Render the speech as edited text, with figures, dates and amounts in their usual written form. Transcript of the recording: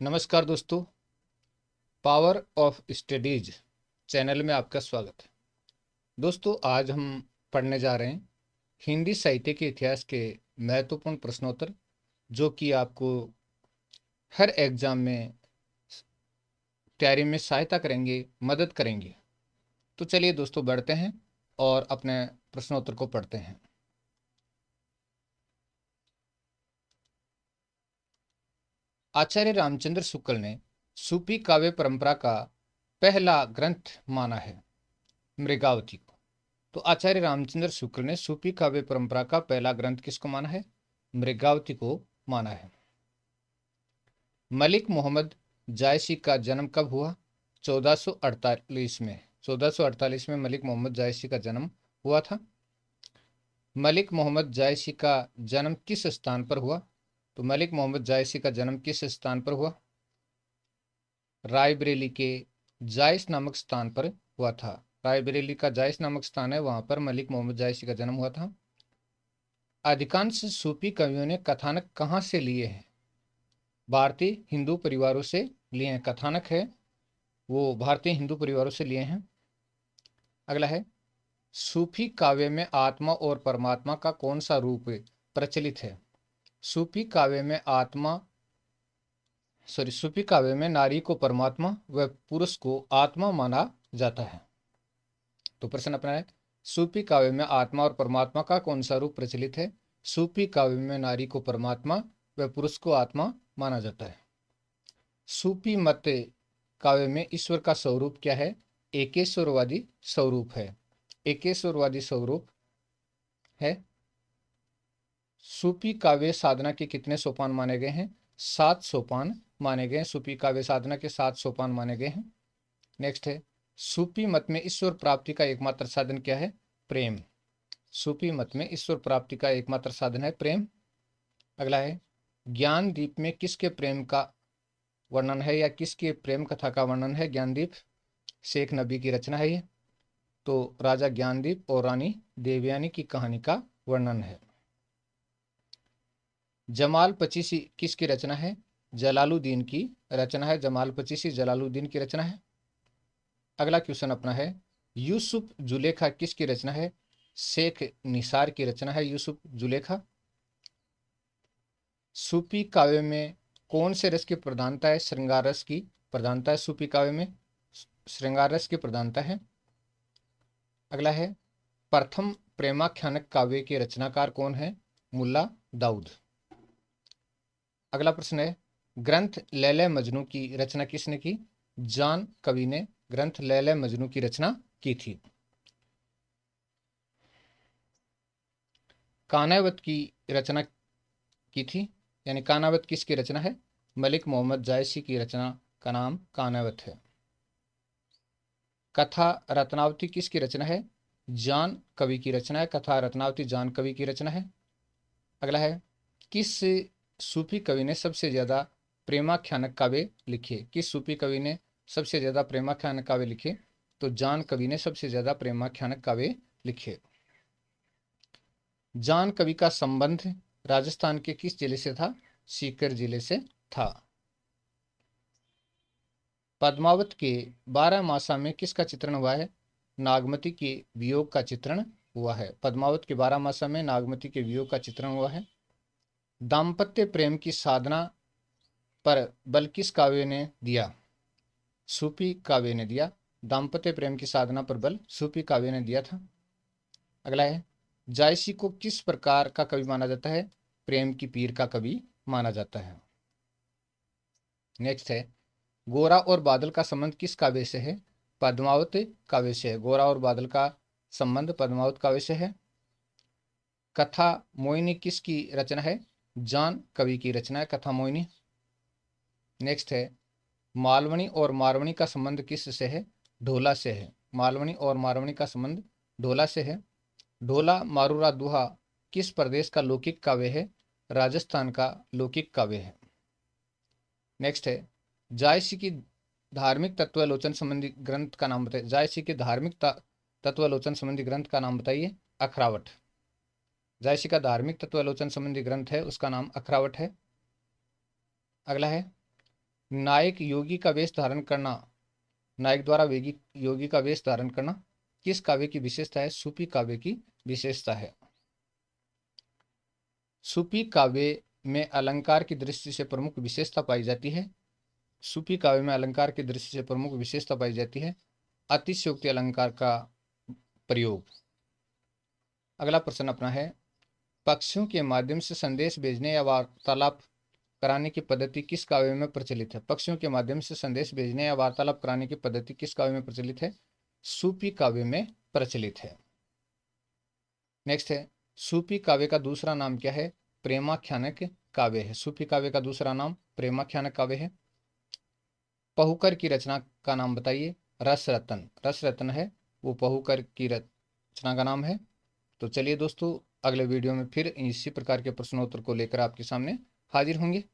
नमस्कार दोस्तों, power of studies channel में आपका स्वागत है। दोस्तों, आज हम पढ़ने जा रहे हैं हिंदी साहित्य के इतिहास के महत्वपूर्ण प्रश्नोत्तर, जो कि आपको हर एग्जाम में तैयारी में सहायता करेंगे, मदद करेंगे। तो चलिए दोस्तों, बढ़ते हैं और अपने प्रश्नोत्तर को पढ़ते हैं। आचार्य रामचंद्र शुक्ल ने सूफी काव्य परंपरा का पहला ग्रंथ माना है मृगावती को। तो आचार्य रामचंद्र शुक्ल ने सूफी काव्य परंपरा का पहला ग्रंथ किसको माना है? मृगावती को माना है। मलिक मोहम्मद जायसी का जन्म कब हुआ? 1448 में। 1448 में मलिक मोहम्मद जायसी का जन्म हुआ था। मलिक मोहम्मद जायसी का जन्म किस स्थान पर हुआ? तो मलिक मोहम्मद जायसी का जन्म किस स्थान पर हुआ? रायबरेली के जायस नामक स्थान पर हुआ था। रायबरेली का जायस नामक स्थान है, वहां पर मलिक मोहम्मद जायसी का जन्म हुआ था। अधिकांश सूफी कवियों ने कथानक कहाँ से लिए हैं? भारतीय हिंदू परिवारों से लिए हैं। कथानक है वो भारतीय हिंदू परिवारों से लिए हैं। अगला है, सूफी काव्य में आत्मा और परमात्मा का कौन सा रूप प्रचलित है? सूफी काव्य में नारी को परमात्मा व पुरुष को आत्मा माना जाता है। तो प्रश्न अपना है, सूफी काव्य में आत्मा और परमात्मा का कौन सा रूप प्रचलित है? सूफी काव्य में नारी को परमात्मा व पुरुष को आत्मा माना जाता है। सूफी मत काव्य में ईश्वर का स्वरूप क्या है? एकेश्वरवादी स्वरूप है। एकेश्वरवादी स्वरूप है। सूफी काव्य साधना के कितने सोपान माने गए हैं? 7 सोपान माने गए हैं। सूफी काव्य साधना के 7 सोपान माने गए हैं। नेक्स्ट है, सूफी मत में ईश्वर प्राप्ति का एकमात्र साधन क्या है? प्रेम। सूफी मत में ईश्वर प्राप्ति का एकमात्र साधन है प्रेम। अगला है, ज्ञानदीप में किसके प्रेम का वर्णन है या किसके प्रेम कथा का वर्णन है? ज्ञानदीप शेख नबी की रचना है ये। तो राजा ज्ञानदीप और रानी देवयानी की कहानी का वर्णन है। जमाल पचीसी किसकी रचना है? जलालुद्दीन की रचना है। जमाल पचीसी जलालुद्दीन की रचना है। अगला क्वेश्चन अपना है, यूसुफ जुलेखा किसकी रचना है? शेख निसार की रचना है यूसुफ जुलेखा। सूफी काव्य में कौन से रस की प्रधानता है? श्रृंगार रस की प्रधानता है। सूफी काव्य में श्रृंगार रस की प्रधानता है। अगला है, प्रथम प्रेमाख्यानक काव्य के रचनाकार कौन है? मुल्ला दाऊद। अगला प्रश्न है, ग्रंथ लैला मजनू की रचना किसने की? जान कवि ने ग्रंथ लैला मजनू की रचना की थी। कानावत की रचना की थी, यानी कानावत किसकी रचना है? मलिक मोहम्मद जायसी की रचना का नाम कानावत है। कथा रत्नावती किसकी रचना है? जान कवि की रचना है। कथा रत्नावती जान कवि की रचना है। अगला है, किस सूफी कवि ने सबसे ज्यादा प्रेमाख्यानक काव्य लिखे? किस सूफी कवि ने सबसे ज्यादा प्रेमाख्यानक काव्य लिखे? तो जान कवि ने सबसे ज्यादा प्रेमाख्यानक काव्य लिखे। जान कवि का संबंध राजस्थान के किस जिले से था? सीकर जिले से था। पद्मावत के 12 मासा में किसका चित्रण हुआ है? नागमती के वियोग का चित्रण हुआ है। पद्मावत के 12 मासा में नागमती के वियोग का चित्रण हुआ है। दाम्पत्य प्रेम की साधना पर बल किस काव्य ने दिया? सूफी काव्य ने दिया। दाम्पत्य प्रेम की साधना पर बल सूफी काव्य ने दिया था। अगला है, जायसी को किस प्रकार का कवि माना जाता है? प्रेम की पीर का कवि माना जाता है। नेक्स्ट है, गोरा और बादल का संबंध किस काव्य से है? पद्मावत काव्य से है। गोरा और बादल का संबंध पद्मावत काव्य से है। कथा मोहिनी किसकी रचना है? जान कवि की रचना है कथा मोहिनी। नेक्स्ट है, मालवणी और मारवणी का संबंध किस से है? ढोला से है। मालवणी और मारवणी का संबंध ढोला से है। ढोला मारूरा दुहा किस प्रदेश का लौकिक काव्य है? राजस्थान का लौकिक काव्य है। नेक्स्ट है, जायसी की धार्मिक तत्वालोचन संबंधी ग्रंथ का नाम बताइए। जायसी के धार्मिक तत्वालोचन संबंधी ग्रंथ का नाम बताइए। अखरावट। जायसी का धार्मिक तत्वालोचन संबंधी ग्रंथ है, उसका नाम अखरावट है। अगला है, नायक योगी का वेश धारण करना, नायक द्वारा योगी का वेश धारण करना किस काव्य की विशेषता है? सूफी काव्य की विशेषता है। सूफी काव्य में अलंकार की दृष्टि से प्रमुख विशेषता पाई जाती है। सूफी काव्य में अलंकार की दृष्टि से प्रमुख विशेषता पाई जाती है अतिशयोक्ति अलंकार का प्रयोग। अगला प्रश्न अपना है, पक्षियों के माध्यम से संदेश भेजने या वार्तालाप कराने की पद्धति किस काव्य में प्रचलित है? पक्षियों के माध्यम से संदेश भेजने या वार्तालाप कराने की पद्धति किस काव्य में प्रचलित है? सूफी काव्य में प्रचलित है। नेक्स्ट है, सूफी काव्य का दूसरा नाम क्या है? प्रेमाख्यानक काव्य है। सूफी काव्य का दूसरा नाम प्रेमाख्यानक काव्य है। पहुकर की रचना का नाम बताइए। रस रतन, रस रतन है वो पहुकर की रचना का नाम है। तो चलिए दोस्तों, अगले वीडियो में फिर इसी प्रकार के प्रश्नोत्तर को लेकर आपके सामने हाजिर होंगे।